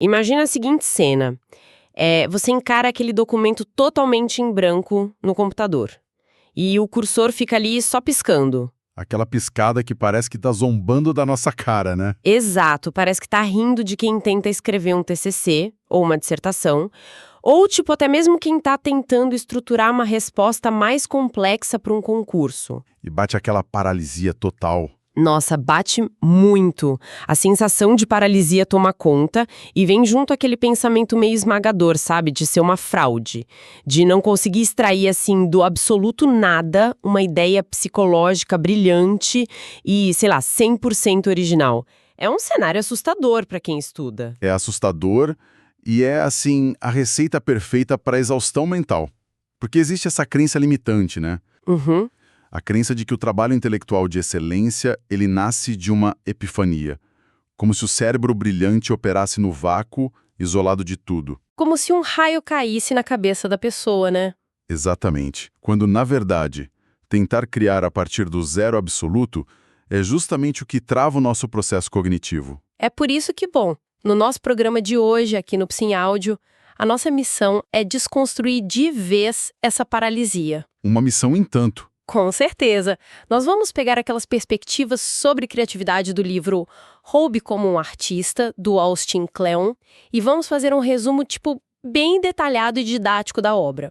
Imagina a seguinte cena. Você encara aquele documento totalmente em branco no computador. E o cursor fica ali só piscando. Aquela piscada que parece que tá zombando da nossa cara, né? Exato, parece que tá rindo de quem tenta escrever um TCC ou uma dissertação, ou tipo até mesmo quem tá tentando estruturar uma resposta mais complexa para um concurso. E bate aquela paralisia total. Nossa, bate muito. A sensação de paralisia toma conta e vem junto aquele pensamento meio esmagador, sabe? De ser uma fraude. De não conseguir extrair, assim, do absoluto nada, uma ideia psicológica brilhante e, sei lá, 100% original. É um cenário assustador para quem estuda. É assustador e é, assim, a receita perfeita para exaustão mental. Porque existe essa crença limitante, né? Uhum. A crença de que o trabalho intelectual de excelência, ele nasce de uma epifania. Como se o cérebro brilhante operasse no vácuo, isolado de tudo. Como se um raio caísse na cabeça da pessoa, né? Exatamente. Quando, na verdade, tentar criar a partir do zero absoluto é justamente o que trava o nosso processo cognitivo. É por isso que, bom, no nosso programa de hoje, aqui no Psim Áudio, a nossa missão é desconstruir de vez essa paralisia. Uma missão em tanto. Com certeza. Nós vamos pegar aquelas perspectivas sobre criatividade do livro Roube como um Artista, do Austin Kleon, e vamos fazer um resumo, bem detalhado e didático da obra.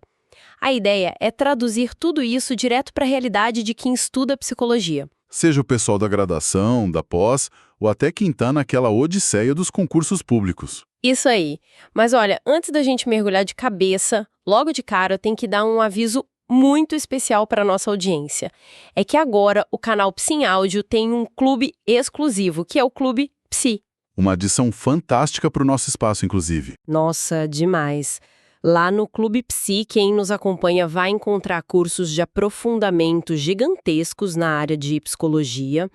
A ideia é traduzir tudo isso direto para a realidade de quem estuda psicologia. Seja o pessoal da graduação, da pós, ou até quem está naquela odisseia dos concursos públicos. Isso aí. Mas olha, antes da gente mergulhar de cabeça, logo de cara eu tenho que dar um aviso muito especial para a nossa audiência. É que agora o canal Psim Áudio tem um clube exclusivo, que é o Clube Psi. Uma adição fantástica para o nosso espaço, inclusive. Nossa, demais. Lá no Clube Psi, quem nos acompanha vai encontrar cursos de aprofundamento gigantescos na área de psicologia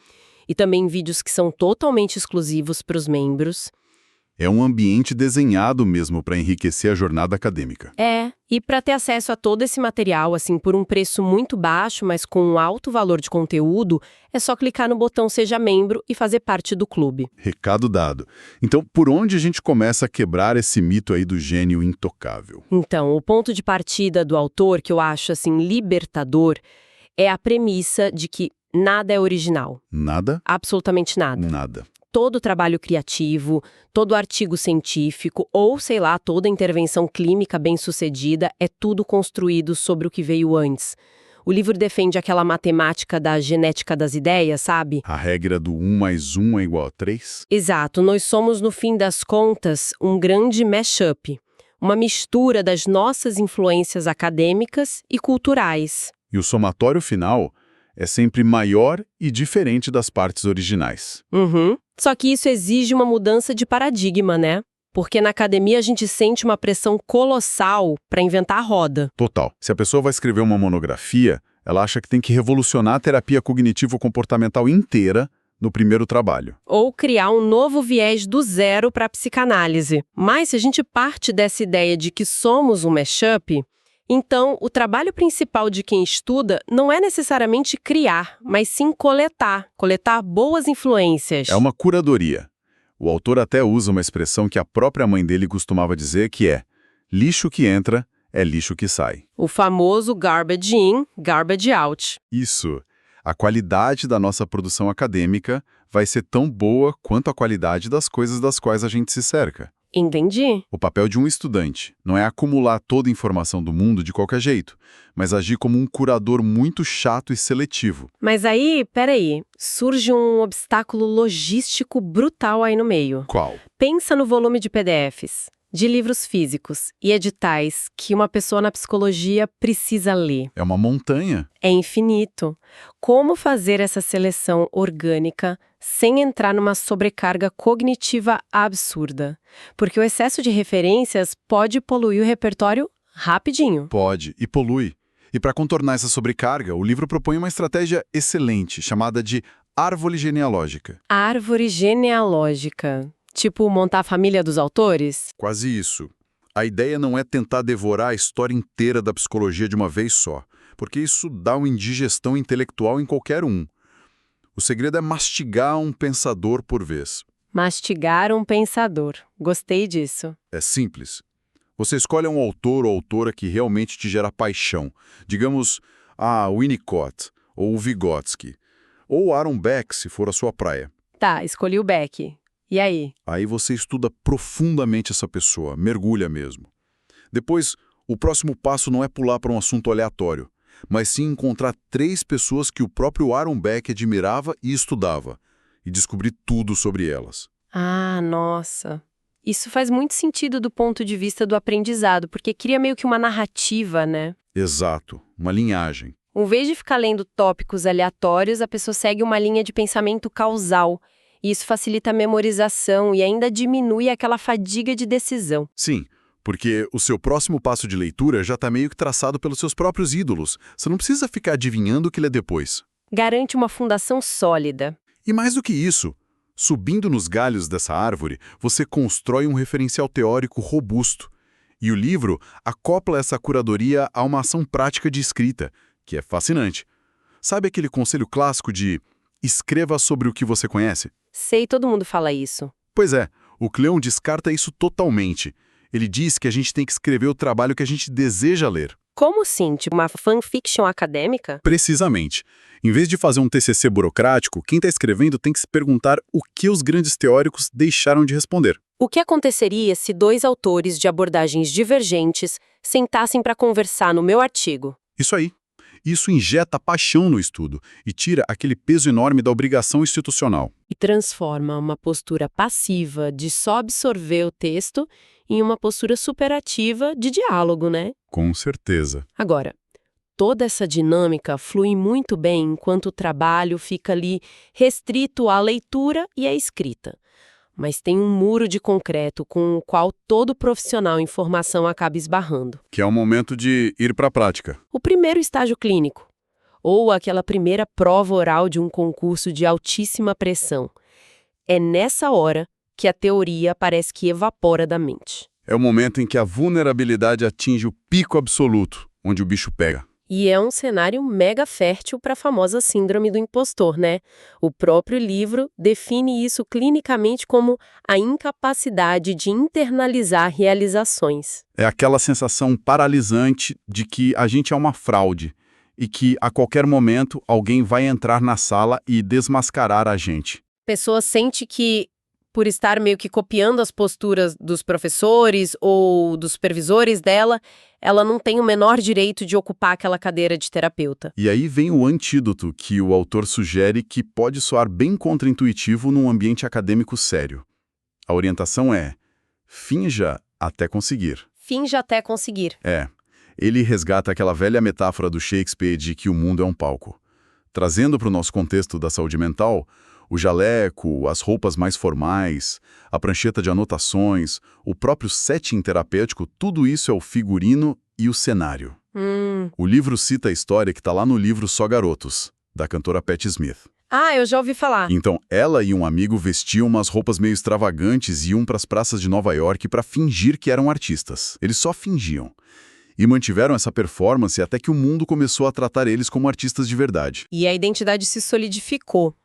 e também vídeos que são totalmente exclusivos para os membros. É um ambiente desenhado mesmo para enriquecer a jornada acadêmica. E para ter acesso a todo esse material, assim, por um preço muito baixo, mas com um alto valor de conteúdo, é só clicar no botão Seja Membro e fazer parte do clube. Recado dado. Então, por onde a gente começa a quebrar esse mito aí do gênio intocável? Então, o ponto de partida do autor, que eu acho, assim, libertador, é a premissa de que nada é original. Nada? Absolutamente nada. Nada. Todo trabalho criativo, todo artigo científico ou, sei lá, toda intervenção clínica bem-sucedida é tudo construído sobre o que veio antes. O livro defende aquela matemática da genética das ideias, sabe? A regra do 1 mais 1 é igual a 3? Exato, nós somos, no fim das contas, um grande mashup, uma mistura das nossas influências acadêmicas e culturais. E o somatório final é sempre maior e diferente das partes originais. Uhum. Só que isso exige uma mudança de paradigma, né? Porque na academia a gente sente uma pressão colossal para inventar a roda. Total. Se a pessoa vai escrever uma monografia, ela acha que tem que revolucionar a terapia cognitivo-comportamental inteira no primeiro trabalho. Ou criar um novo viés do zero para a psicanálise. Mas se a gente parte dessa ideia de que somos um mashup, então o trabalho principal de quem estuda não é necessariamente criar, mas sim coletar boas influências. É uma curadoria. O autor até usa uma expressão que a própria mãe dele costumava dizer, que é: lixo que entra é lixo que sai. O famoso garbage in, garbage out. Isso. A qualidade da nossa produção acadêmica vai ser tão boa quanto a qualidade das coisas das quais a gente se cerca. Entendi. O papel de um estudante não é acumular toda a informação do mundo de qualquer jeito, mas agir como um curador muito chato e seletivo. Mas aí, peraí, surge um obstáculo logístico brutal aí no meio. Qual? Pensa no volume de PDFs, de livros físicos e editais que uma pessoa na psicologia precisa ler. É uma montanha. É infinito. Como fazer essa seleção orgânica sem entrar numa sobrecarga cognitiva absurda? Porque o excesso de referências pode poluir o repertório rapidinho. Pode, e polui. E para contornar essa sobrecarga, o livro propõe uma estratégia excelente, chamada de árvore genealógica. Árvore genealógica. Tipo montar a família dos autores? Quase isso. A ideia não é tentar devorar a história inteira da psicologia de uma vez só, porque isso dá uma indigestão intelectual em qualquer um. O segredo é mastigar um pensador por vez. Mastigar um pensador. Gostei disso. É simples. Você escolhe um autor ou autora que realmente te gera paixão. Digamos, a Winnicott, ou o Vygotsky, ou Aaron Beck, se for a sua praia. Tá, escolhi o Beck. E aí? Aí você estuda profundamente essa pessoa, mergulha mesmo. Depois, o próximo passo não é pular para um assunto aleatório, mas sim encontrar 3 pessoas que o próprio Aaron Beck admirava e estudava, e descobrir tudo sobre elas. Ah, nossa. Isso faz muito sentido do ponto de vista do aprendizado, porque cria meio que uma narrativa, né? Exato, uma linhagem. Em vez de ficar lendo tópicos aleatórios, a pessoa segue uma linha de pensamento causal. E isso facilita a memorização e ainda diminui aquela fadiga de decisão. Sim, porque o seu próximo passo de leitura já está meio que traçado pelos seus próprios ídolos. Você não precisa ficar adivinhando o que lê depois. Garante uma fundação sólida. E mais do que isso, subindo nos galhos dessa árvore, você constrói um referencial teórico robusto. E o livro acopla essa curadoria a uma ação prática de escrita, que é fascinante. Sabe aquele conselho clássico de escreva sobre o que você conhece? Sei, todo mundo fala isso. Pois é, o Cleon descarta isso totalmente. Ele diz que a gente tem que escrever o trabalho que a gente deseja ler. Como assim? Tipo uma fanfiction acadêmica? Precisamente. Em vez de fazer um TCC burocrático, quem está escrevendo tem que se perguntar o que os grandes teóricos deixaram de responder. O que aconteceria se 2 autores de abordagens divergentes sentassem para conversar no meu artigo? Isso aí. Isso injeta paixão no estudo e tira aquele peso enorme da obrigação institucional. E transforma uma postura passiva de só absorver o texto em uma postura superativa de diálogo, né? Com certeza. Agora, toda essa dinâmica flui muito bem enquanto o trabalho fica ali restrito à leitura e à escrita. Mas tem um muro de concreto com o qual todo profissional em formação acaba esbarrando. Que é o momento de ir para a prática. O primeiro estágio clínico, ou aquela primeira prova oral de um concurso de altíssima pressão. É nessa hora que a teoria parece que evapora da mente. É o momento em que a vulnerabilidade atinge o pico absoluto, onde o bicho pega. E é um cenário mega fértil para a famosa síndrome do impostor, né? O próprio livro define isso clinicamente como a incapacidade de internalizar realizações. É aquela sensação paralisante de que a gente é uma fraude e que, a qualquer momento, alguém vai entrar na sala e desmascarar a gente. A pessoa sente que, por estar meio que copiando as posturas dos professores ou dos supervisores dela, ela não tem o menor direito de ocupar aquela cadeira de terapeuta. E aí vem o antídoto que o autor sugere que pode soar bem contraintuitivo num ambiente acadêmico sério. A orientação é: finja até conseguir. Finja até conseguir. Ele resgata aquela velha metáfora do Shakespeare de que o mundo é um palco. Trazendo para o nosso contexto da saúde mental, o jaleco, as roupas mais formais, a prancheta de anotações, o próprio setting terapêutico, tudo isso é o figurino e o cenário. O livro cita a história que está lá no livro Só Garotos, da cantora Patti Smith. Ah, eu já ouvi falar. Então, ela e um amigo vestiam umas roupas meio extravagantes e iam para as praças de Nova York para fingir que eram artistas. Eles só fingiam. E mantiveram essa performance até que o mundo começou a tratar eles como artistas de verdade. E a identidade se solidificou.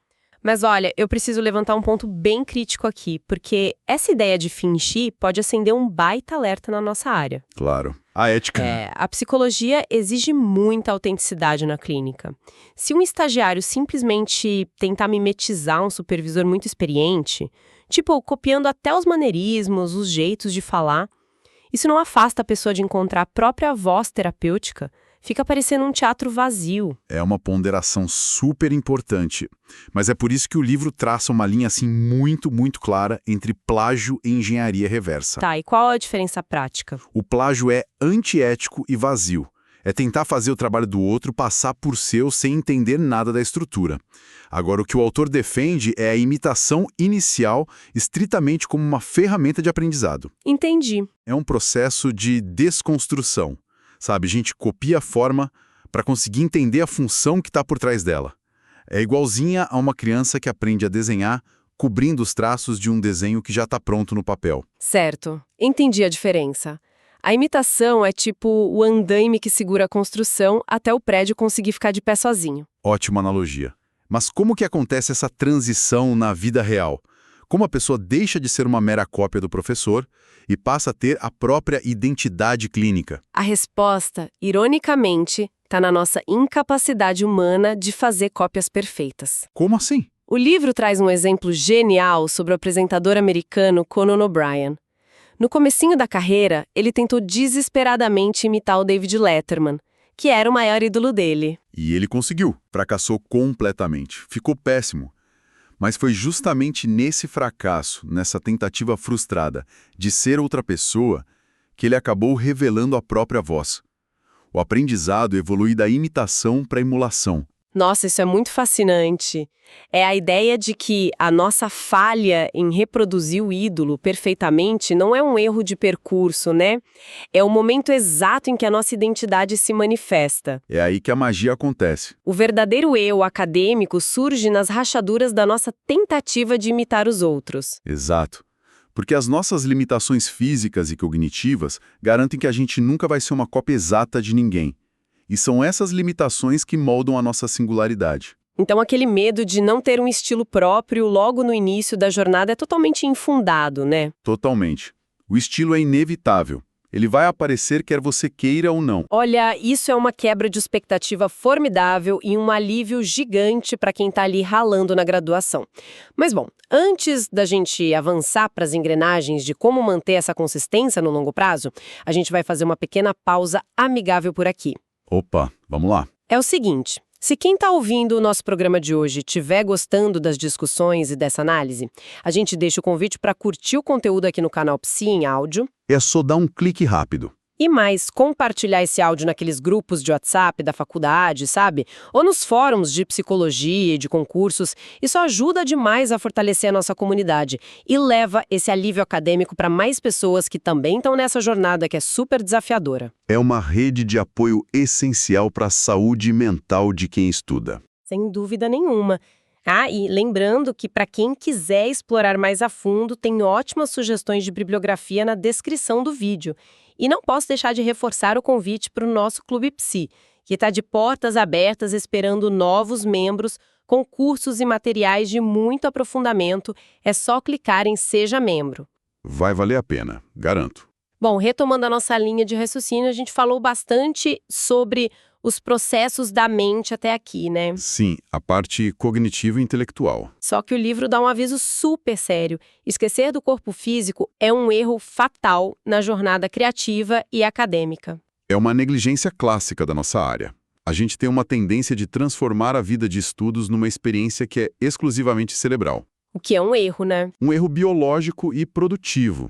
Mas olha, eu preciso levantar um ponto bem crítico aqui, porque essa ideia de fingir pode acender um baita alerta na nossa área. Claro. A ética. A psicologia exige muita autenticidade na clínica. Se um estagiário simplesmente tentar mimetizar um supervisor muito experiente, tipo copiando até os maneirismos, os jeitos de falar, isso não afasta a pessoa de encontrar a própria voz terapêutica. Fica parecendo um teatro vazio. É uma ponderação super importante. Mas é por isso que o livro traça uma linha assim muito, muito clara entre plágio e engenharia reversa. Tá, e qual a diferença prática? O plágio é antiético e vazio. É tentar fazer o trabalho do outro passar por seu sem entender nada da estrutura. Agora, o que o autor defende é a imitação inicial estritamente como uma ferramenta de aprendizado. Entendi. É um processo de desconstrução. Sabe, a gente copia a forma para conseguir entender a função que está por trás dela. É igualzinha a uma criança que aprende a desenhar cobrindo os traços de um desenho que já está pronto no papel. Certo. Entendi a diferença. A imitação é tipo o andaime que segura a construção até o prédio conseguir ficar de pé sozinho. Ótima analogia. Mas como que acontece essa transição na vida real? Como a pessoa deixa de ser uma mera cópia do professor e passa a ter a própria identidade clínica. A resposta, ironicamente, está na nossa incapacidade humana de fazer cópias perfeitas. Como assim? O livro traz um exemplo genial sobre o apresentador americano Conan O'Brien. No comecinho da carreira, ele tentou desesperadamente imitar o David Letterman, que era o maior ídolo dele. E ele conseguiu. Fracassou completamente. Ficou péssimo. Mas foi justamente nesse fracasso, nessa tentativa frustrada de ser outra pessoa, que ele acabou revelando a própria voz. O aprendizado evolui da imitação para a emulação. Nossa, isso é muito fascinante. É a ideia de que a nossa falha em reproduzir o ídolo perfeitamente não é um erro de percurso, né? É o momento exato em que a nossa identidade se manifesta. É aí que a magia acontece. O verdadeiro eu acadêmico surge nas rachaduras da nossa tentativa de imitar os outros. Exato. Porque as nossas limitações físicas e cognitivas garantem que a gente nunca vai ser uma cópia exata de ninguém. E são essas limitações que moldam a nossa singularidade. Então, aquele medo de não ter um estilo próprio logo no início da jornada é totalmente infundado, né? Totalmente. O estilo é inevitável. Ele vai aparecer quer você queira ou não. Olha, isso é uma quebra de expectativa formidável e um alívio gigante para quem está ali ralando na graduação. Mas bom, antes da gente avançar para as engrenagens de como manter essa consistência no longo prazo, a gente vai fazer uma pequena pausa amigável por aqui. Opa, vamos lá. É o seguinte, se quem está ouvindo o nosso programa de hoje estiver gostando das discussões e dessa análise, a gente deixa o convite para curtir o conteúdo aqui no canal Psi em áudio. É só dar um clique rápido. E mais, compartilhar esse áudio naqueles grupos de WhatsApp da faculdade, sabe? Ou nos fóruns de psicologia e de concursos. Isso ajuda demais a fortalecer a nossa comunidade e leva esse alívio acadêmico para mais pessoas que também estão nessa jornada que é super desafiadora. É uma rede de apoio essencial para a saúde mental de quem estuda. Sem dúvida nenhuma. Ah, e lembrando que para quem quiser explorar mais a fundo, tem ótimas sugestões de bibliografia na descrição do vídeo. E não posso deixar de reforçar o convite para o nosso Clube Psi, que está de portas abertas esperando novos membros, com cursos e materiais de muito aprofundamento. É só clicar em Seja Membro. Vai valer a pena, garanto. Bom, retomando a nossa linha de raciocínio, a gente falou bastante sobre os processos da mente até aqui, né? Sim, a parte cognitiva e intelectual. Só que o livro dá um aviso super sério. Esquecer do corpo físico é um erro fatal na jornada criativa e acadêmica. É uma negligência clássica da nossa área. A gente tem uma tendência de transformar a vida de estudos numa experiência que é exclusivamente cerebral. O que é um erro, né? Um erro biológico e produtivo.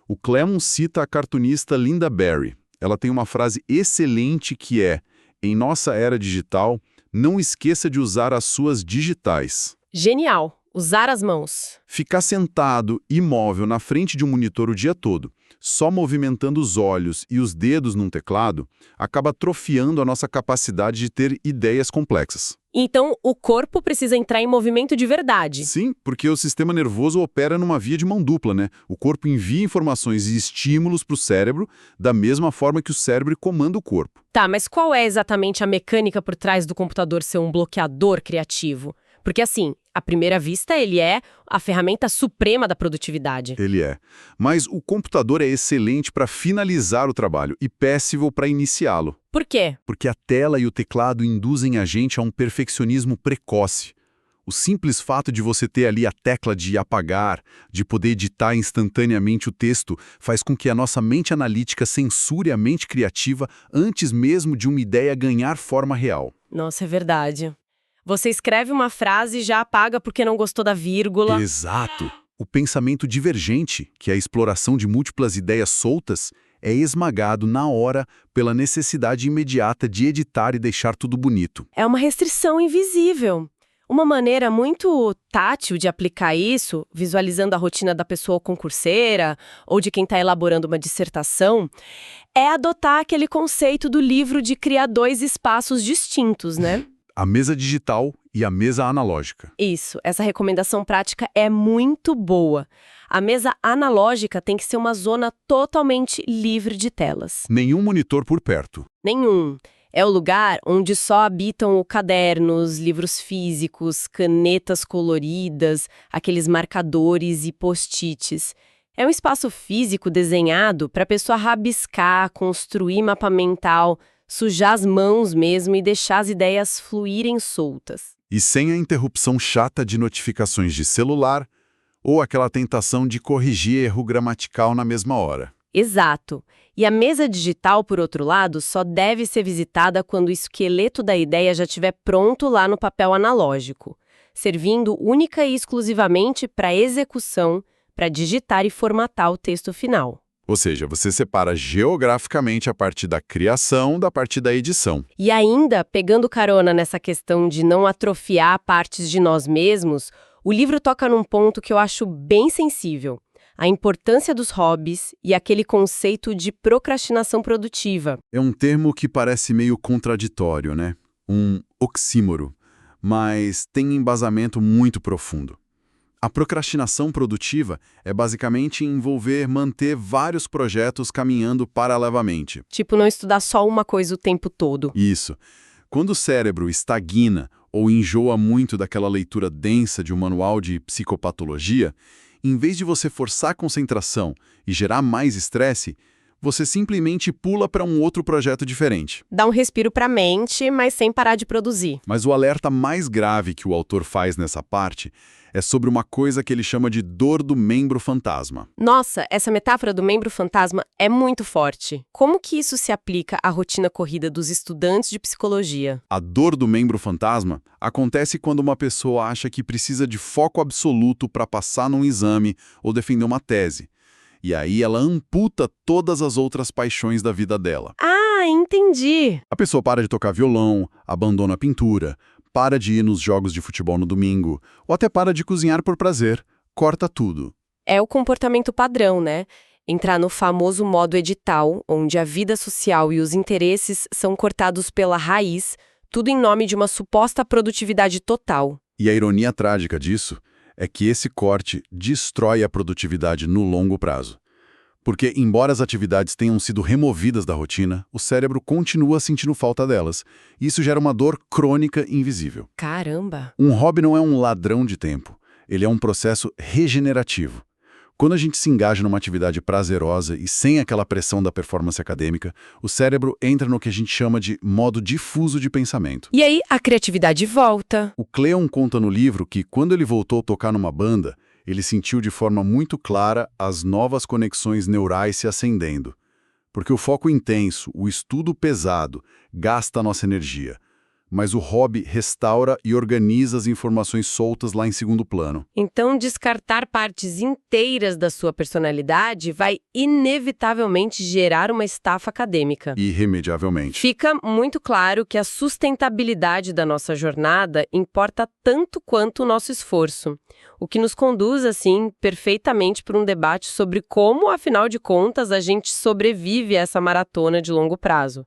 O Clemon cita a cartunista Lynda Barry. Ela tem uma frase excelente que é: em nossa era digital, não esqueça de usar as suas digitais. Genial! Usar as mãos. Ficar sentado, imóvel, na frente de um monitor o dia todo, só movimentando os olhos e os dedos num teclado, acaba atrofiando a nossa capacidade de ter ideias complexas. Então, o corpo precisa entrar em movimento de verdade. Sim, porque o sistema nervoso opera numa via de mão dupla, né? O corpo envia informações e estímulos para o cérebro, da mesma forma que o cérebro comanda o corpo. Tá, mas qual é exatamente a mecânica por trás do computador ser um bloqueador criativo? Porque assim, à primeira vista, ele é a ferramenta suprema da produtividade. Ele é. Mas o computador é excelente para finalizar o trabalho e péssimo para iniciá-lo. Por quê? Porque a tela e o teclado induzem a gente a um perfeccionismo precoce. O simples fato de você ter ali a tecla de apagar, de poder editar instantaneamente o texto, faz com que a nossa mente analítica censure a mente criativa antes mesmo de uma ideia ganhar forma real. Nossa, é verdade. Você escreve uma frase e já apaga porque não gostou da vírgula. Exato! O pensamento divergente, que é a exploração de múltiplas ideias soltas, é esmagado na hora pela necessidade imediata de editar e deixar tudo bonito. É uma restrição invisível. Uma maneira muito tátil de aplicar isso, visualizando a rotina da pessoa concurseira ou de quem está elaborando uma dissertação, é adotar aquele conceito do livro de criar dois espaços distintos, né? A mesa digital e a mesa analógica. Isso, essa recomendação prática é muito boa. A mesa analógica tem que ser uma zona totalmente livre de telas. Nenhum monitor por perto. Nenhum. É o lugar onde só habitam cadernos, livros físicos, canetas coloridas, aqueles marcadores e post-its. É um espaço físico desenhado para a pessoa rabiscar, construir mapa mental, sujar as mãos mesmo e deixar as ideias fluírem soltas. E sem a interrupção chata de notificações de celular ou aquela tentação de corrigir erro gramatical na mesma hora. Exato. E a mesa digital, por outro lado, só deve ser visitada quando o esqueleto da ideia já estiver pronto lá no papel analógico, servindo única e exclusivamente para execução, para digitar e formatar o texto final. Ou seja, você separa geograficamente a parte da criação da parte da edição. E ainda, pegando carona nessa questão de não atrofiar partes de nós mesmos, o livro toca num ponto que eu acho bem sensível: a importância dos hobbies e aquele conceito de procrastinação produtiva. É um termo que parece meio contraditório, né? Um oxímoro, mas tem embasamento muito profundo. A procrastinação produtiva é basicamente manter vários projetos caminhando paralelamente. Tipo, não estudar só uma coisa o tempo todo. Isso. Quando o cérebro estagna ou enjoa muito daquela leitura densa de um manual de psicopatologia, em vez de você forçar a concentração e gerar mais estresse, você simplesmente pula para um outro projeto diferente. Dá um respiro para a mente, mas sem parar de produzir. Mas o alerta mais grave que o autor faz nessa parte é sobre uma coisa que ele chama de dor do membro fantasma. Nossa, essa metáfora do membro fantasma é muito forte. Como que isso se aplica à rotina corrida dos estudantes de psicologia? A dor do membro fantasma acontece quando uma pessoa acha que precisa de foco absoluto para passar num exame ou defender uma tese. E aí ela amputa todas as outras paixões da vida dela. Ah, entendi! A pessoa para de tocar violão, abandona a pintura, para de ir nos jogos de futebol no domingo, ou até para de cozinhar por prazer, corta tudo. É o comportamento padrão, né? Entrar no famoso modo edital, onde a vida social e os interesses são cortados pela raiz, tudo em nome de uma suposta produtividade total. E a ironia trágica disso é que esse corte destrói a produtividade no longo prazo. Porque, embora as atividades tenham sido removidas da rotina, o cérebro continua sentindo falta delas. E isso gera uma dor crônica e invisível. Caramba! Um hobby não é um ladrão de tempo. Ele é um processo regenerativo. Quando a gente se engaja numa atividade prazerosa e sem aquela pressão da performance acadêmica, o cérebro entra no que a gente chama de modo difuso de pensamento. E aí a criatividade volta. O Cleon conta no livro que, quando ele voltou a tocar numa banda, ele sentiu de forma muito clara as novas conexões neurais se acendendo. Porque o foco intenso, o estudo pesado, gasta a nossa energia. Mas o hobby restaura e organiza as informações soltas lá em segundo plano. Então, descartar partes inteiras da sua personalidade vai inevitavelmente gerar uma estafa acadêmica. Irremediavelmente. Fica muito claro que a sustentabilidade da nossa jornada importa tanto quanto o nosso esforço. O que nos conduz, assim, perfeitamente para um debate sobre como, afinal de contas, a gente sobrevive a essa maratona de longo prazo.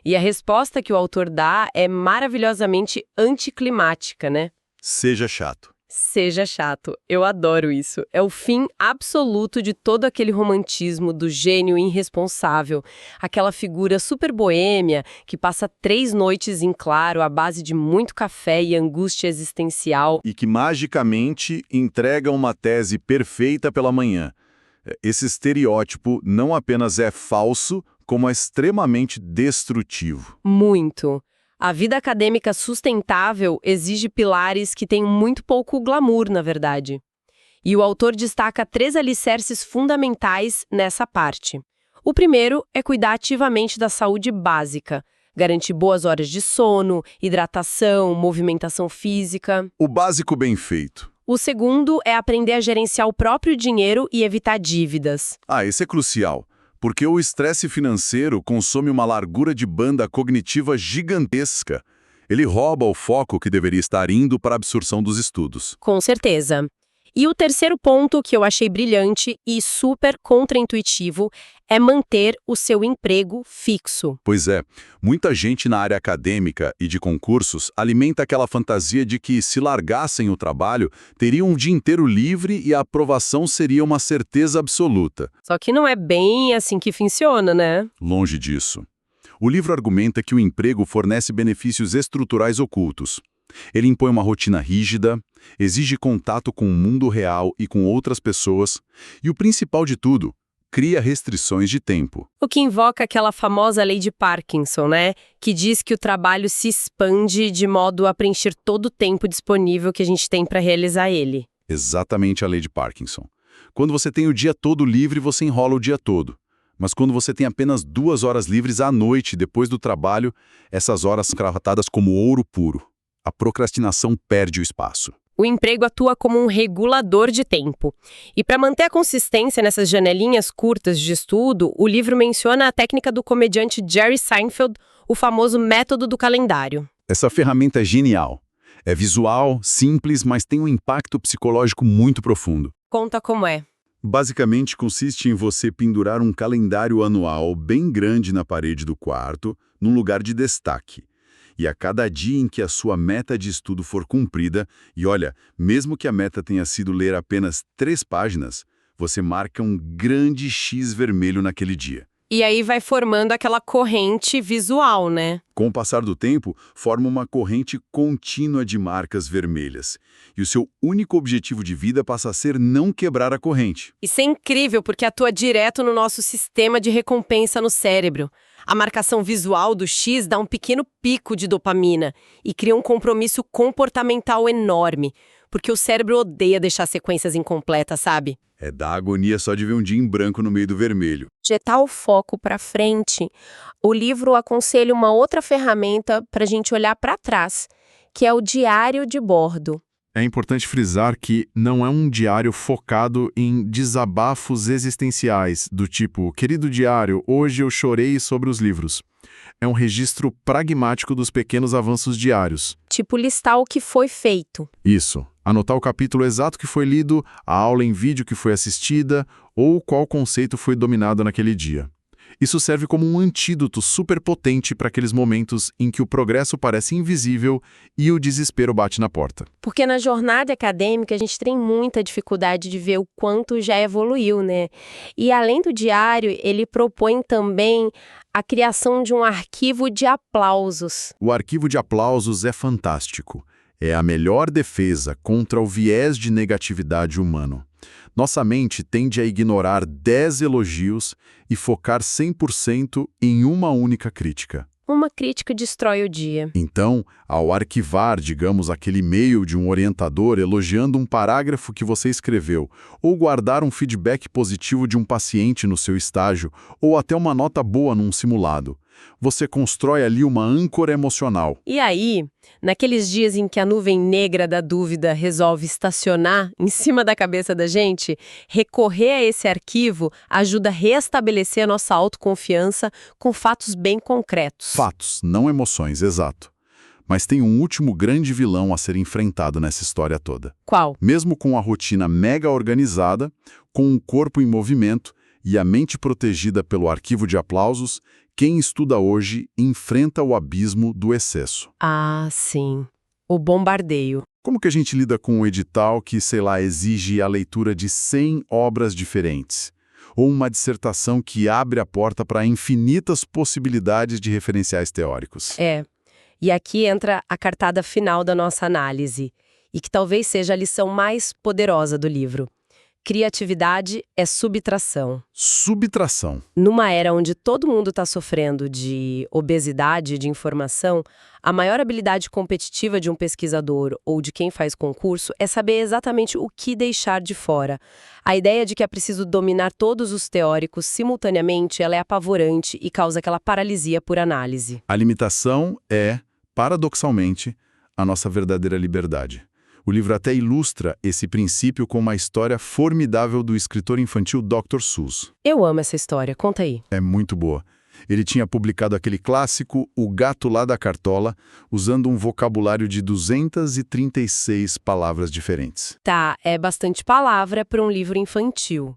E a resposta que o autor dá é maravilhosamente anticlimática, né? Seja chato. Seja chato. Eu adoro isso. É o fim absoluto de todo aquele romantismo do gênio irresponsável, aquela figura super boêmia que passa 3 noites em claro à base de muito café e angústia existencial. E que magicamente entrega uma tese perfeita pela manhã. Esse estereótipo não apenas é falso, como é extremamente destrutivo. Muito. A vida acadêmica sustentável exige pilares que têm muito pouco glamour, na verdade. E o autor destaca 3 alicerces fundamentais nessa parte. O primeiro é cuidar ativamente da saúde básica, garantir boas horas de sono, hidratação, movimentação física. O básico bem feito. O segundo é aprender a gerenciar o próprio dinheiro e evitar dívidas. Esse é crucial. Porque o estresse financeiro consome uma largura de banda cognitiva gigantesca. Ele rouba o foco que deveria estar indo para a absorção dos estudos. Com certeza. E o terceiro ponto que eu achei brilhante e super contraintuitivo é manter o seu emprego fixo. Pois é, muita gente na área acadêmica e de concursos alimenta aquela fantasia de que, se largassem o trabalho, teriam um dia inteiro livre e a aprovação seria uma certeza absoluta. Só que não é bem assim que funciona, né? Longe disso. O livro argumenta que o emprego fornece benefícios estruturais ocultos. Ele impõe uma rotina rígida, exige contato com o mundo real e com outras pessoas, e o principal de tudo, cria restrições de tempo. O que invoca aquela famosa lei de Parkinson, né? Que diz que o trabalho se expande de modo a preencher todo o tempo disponível que a gente tem para realizar ele. Exatamente a lei de Parkinson. Quando você tem o dia todo livre, você enrola o dia todo. Mas quando você tem apenas 2 horas livres à noite, depois do trabalho, essas horas são cravadas como ouro puro. A procrastinação perde o espaço. O emprego atua como um regulador de tempo. E para manter a consistência nessas janelinhas curtas de estudo, o livro menciona a técnica do comediante Jerry Seinfeld, o famoso método do calendário. Essa ferramenta é genial. É visual, simples, mas tem um impacto psicológico muito profundo. Conta como é. Basicamente, consiste em você pendurar um calendário anual bem grande na parede do quarto, num lugar de destaque. E a cada dia em que a sua meta de estudo for cumprida, e olha, mesmo que a meta tenha sido ler apenas 3 páginas, você marca um grande X vermelho naquele dia. E aí vai formando aquela corrente visual, né? Com o passar do tempo, forma uma corrente contínua de marcas vermelhas. E o seu único objetivo de vida passa a ser não quebrar a corrente. Isso é incrível porque atua direto no nosso sistema de recompensa no cérebro. A marcação visual do X dá um pequeno pico de dopamina e cria um compromisso comportamental enorme, porque o cérebro odeia deixar sequências incompletas, sabe? É da agonia só de ver um dia em branco no meio do vermelho. Jetar o foco para frente, o livro aconselha uma outra ferramenta para a gente olhar para trás, que é o diário de bordo. É importante frisar que não é um diário focado em desabafos existenciais, do tipo, querido diário, hoje eu chorei sobre os livros. É um registro pragmático dos pequenos avanços diários. Tipo listar o que foi feito. Isso. Anotar o capítulo exato que foi lido, a aula em vídeo que foi assistida ou qual conceito foi dominado naquele dia. Isso serve como um antídoto super potente para aqueles momentos em que o progresso parece invisível e o desespero bate na porta. Porque na jornada acadêmica a gente tem muita dificuldade de ver o quanto já evoluiu, né? E além do diário, ele propõe também a criação de um arquivo de aplausos. O arquivo de aplausos é fantástico. É a melhor defesa contra o viés de negatividade humano. Nossa mente tende a ignorar 10 elogios e focar 100% em uma única crítica. Uma crítica destrói o dia. Então, ao arquivar, digamos, aquele e-mail de um orientador elogiando um parágrafo que você escreveu, ou guardar um feedback positivo de um paciente no seu estágio, ou até uma nota boa num simulado, você constrói ali uma âncora emocional. E aí, naqueles dias em que a nuvem negra da dúvida resolve estacionar em cima da cabeça da gente, recorrer a esse arquivo ajuda a restabelecer a nossa autoconfiança com fatos bem concretos. Fatos, não emoções, exato. Mas tem um último grande vilão a ser enfrentado nessa história toda. Qual? Mesmo com a rotina mega organizada, com o corpo em movimento e a mente protegida pelo arquivo de aplausos, quem estuda hoje enfrenta o abismo do excesso. Ah, sim. O bombardeio. Como que a gente lida com um edital que, sei lá, exige a leitura de 100 obras diferentes? Ou uma dissertação que abre a porta para infinitas possibilidades de referenciais teóricos? E aqui entra a cartada final da nossa análise, e que talvez seja a lição mais poderosa do livro. Criatividade é subtração. Subtração. Numa era onde todo mundo está sofrendo de obesidade de informação, a maior habilidade competitiva de um pesquisador ou de quem faz concurso é saber exatamente o que deixar de fora. A ideia de que é preciso dominar todos os teóricos simultaneamente, ela é apavorante e causa aquela paralisia por análise. A limitação é, paradoxalmente, a nossa verdadeira liberdade. O livro até ilustra esse princípio com uma história formidável do escritor infantil Dr. Seuss. Eu amo essa história, conta aí. É muito boa. Ele tinha publicado aquele clássico O Gato Lá da Cartola, usando um vocabulário de 236 palavras diferentes. Tá, é bastante palavra para um livro infantil.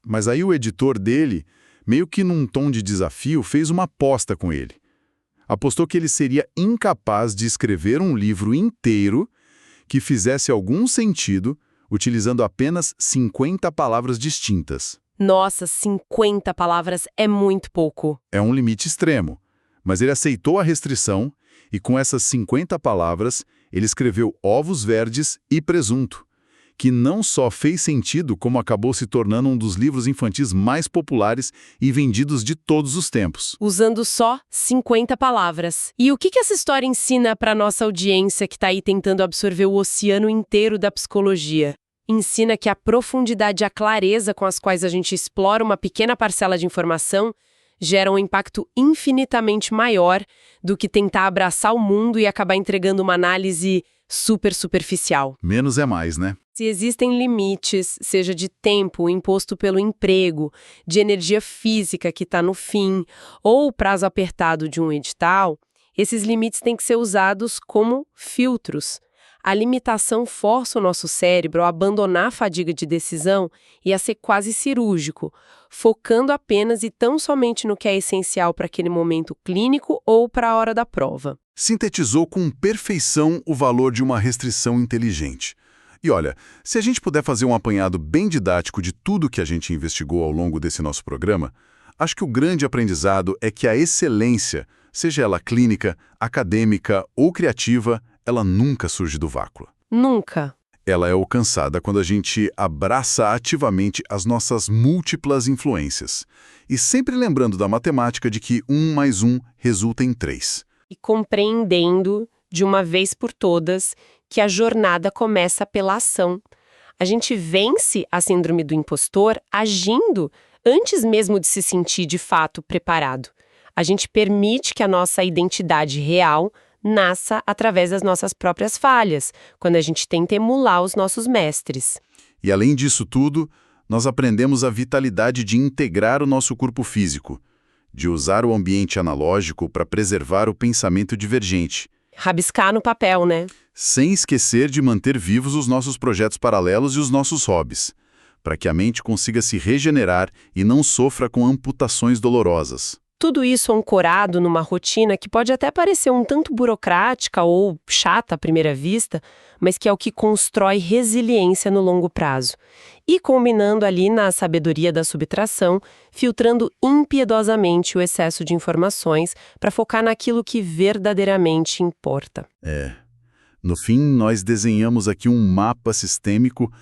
Mas aí o editor dele, meio que num tom de desafio, fez uma aposta com ele. Apostou que ele seria incapaz de escrever um livro inteiro que fizesse algum sentido, utilizando apenas 50 palavras distintas. Nossa, 50 palavras é muito pouco. É um limite extremo. Mas ele aceitou a restrição e com essas 50 palavras, ele escreveu Ovos Verdes e Presunto, que não só fez sentido, como acabou se tornando um dos livros infantis mais populares e vendidos de todos os tempos. Usando só 50 palavras. E o que essa história ensina para nossa audiência que está aí tentando absorver o oceano inteiro da psicologia? Ensina que a profundidade e a clareza com as quais a gente explora uma pequena parcela de informação gera um impacto infinitamente maior do que tentar abraçar o mundo e acabar entregando uma análise super superficial. Menos é mais, né? Se existem limites, seja de tempo imposto pelo emprego, de energia física que está no fim, ou o prazo apertado de um edital, esses limites têm que ser usados como filtros. A limitação força o nosso cérebro a abandonar a fadiga de decisão e a ser quase cirúrgico, focando apenas e tão somente no que é essencial para aquele momento clínico ou para a hora da prova. Sintetizou com perfeição o valor de uma restrição inteligente. E olha, se a gente puder fazer um apanhado bem didático de tudo que a gente investigou ao longo desse nosso programa, acho que o grande aprendizado é que a excelência, seja ela clínica, acadêmica ou criativa, ela nunca surge do vácuo. Nunca. Ela é alcançada quando a gente abraça ativamente as nossas múltiplas influências. E sempre lembrando da matemática de que 1 mais 1 resulta em 3. E compreendendo, de uma vez por todas, que a jornada começa pela ação. A gente vence a síndrome do impostor agindo antes mesmo de se sentir de fato preparado. A gente permite que a nossa identidade real nasça através das nossas próprias falhas, quando a gente tenta emular os nossos mestres. E além disso tudo, nós aprendemos a vitalidade de integrar o nosso corpo físico, de usar o ambiente analógico para preservar o pensamento divergente. Rabiscar no papel, né? Sem esquecer de manter vivos os nossos projetos paralelos e os nossos hobbies, para que a mente consiga se regenerar e não sofra com amputações dolorosas. Tudo isso ancorado numa rotina que pode até parecer um tanto burocrática ou chata à primeira vista, mas que é o que constrói resiliência no longo prazo. E combinando ali na sabedoria da subtração, filtrando impiedosamente o excesso de informações para focar naquilo que verdadeiramente importa. No fim, nós desenhamos aqui um mapa sistêmico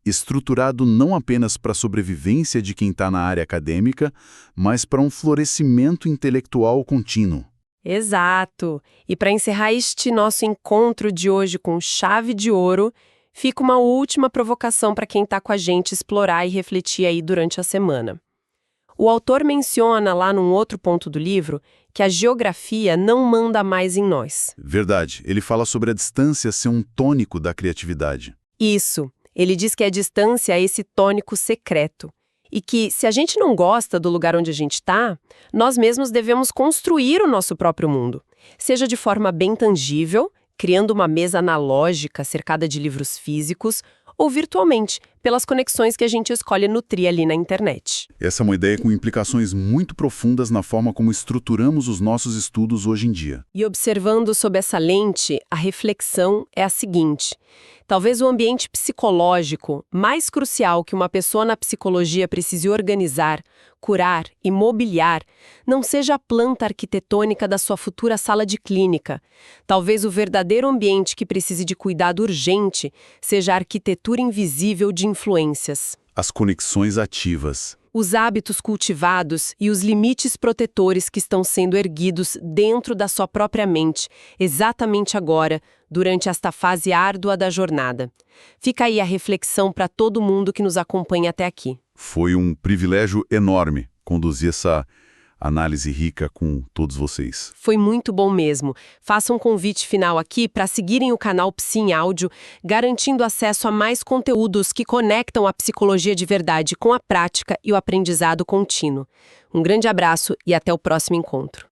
estruturado não apenas para a sobrevivência de quem está na área acadêmica, mas para um florescimento intelectual contínuo. Exato! E para encerrar este nosso encontro de hoje com chave de ouro, fica uma última provocação para quem está com a gente explorar e refletir aí durante a semana. O autor menciona lá num outro ponto do livro que a geografia não manda mais em nós. Verdade, ele fala sobre a distância ser um tônico da criatividade. Isso. Ele diz que a distância é esse tônico secreto. E que, se a gente não gosta do lugar onde a gente está, nós mesmos devemos construir o nosso próprio mundo. Seja de forma bem tangível, criando uma mesa analógica cercada de livros físicos, ou virtualmente, pelas conexões que a gente escolhe nutrir ali na internet. Essa é uma ideia com implicações muito profundas na forma como estruturamos os nossos estudos hoje em dia. E observando sob essa lente, a reflexão é a seguinte: talvez o ambiente psicológico mais crucial que uma pessoa na psicologia precise organizar, curar e mobiliar não seja a planta arquitetônica da sua futura sala de clínica. Talvez o verdadeiro ambiente que precise de cuidado urgente seja a arquitetura invisível de influências. As conexões ativas. Os hábitos cultivados e os limites protetores que estão sendo erguidos dentro da sua própria mente, exatamente agora, durante esta fase árdua da jornada. Fica aí a reflexão para todo mundo que nos acompanha até aqui. Foi um privilégio enorme conduzir essa análise rica com todos vocês. Foi muito bom mesmo. Faça um convite final aqui para seguirem o canal Psi em Áudio, garantindo acesso a mais conteúdos que conectam a psicologia de verdade com a prática e o aprendizado contínuo. Um grande abraço e até o próximo encontro.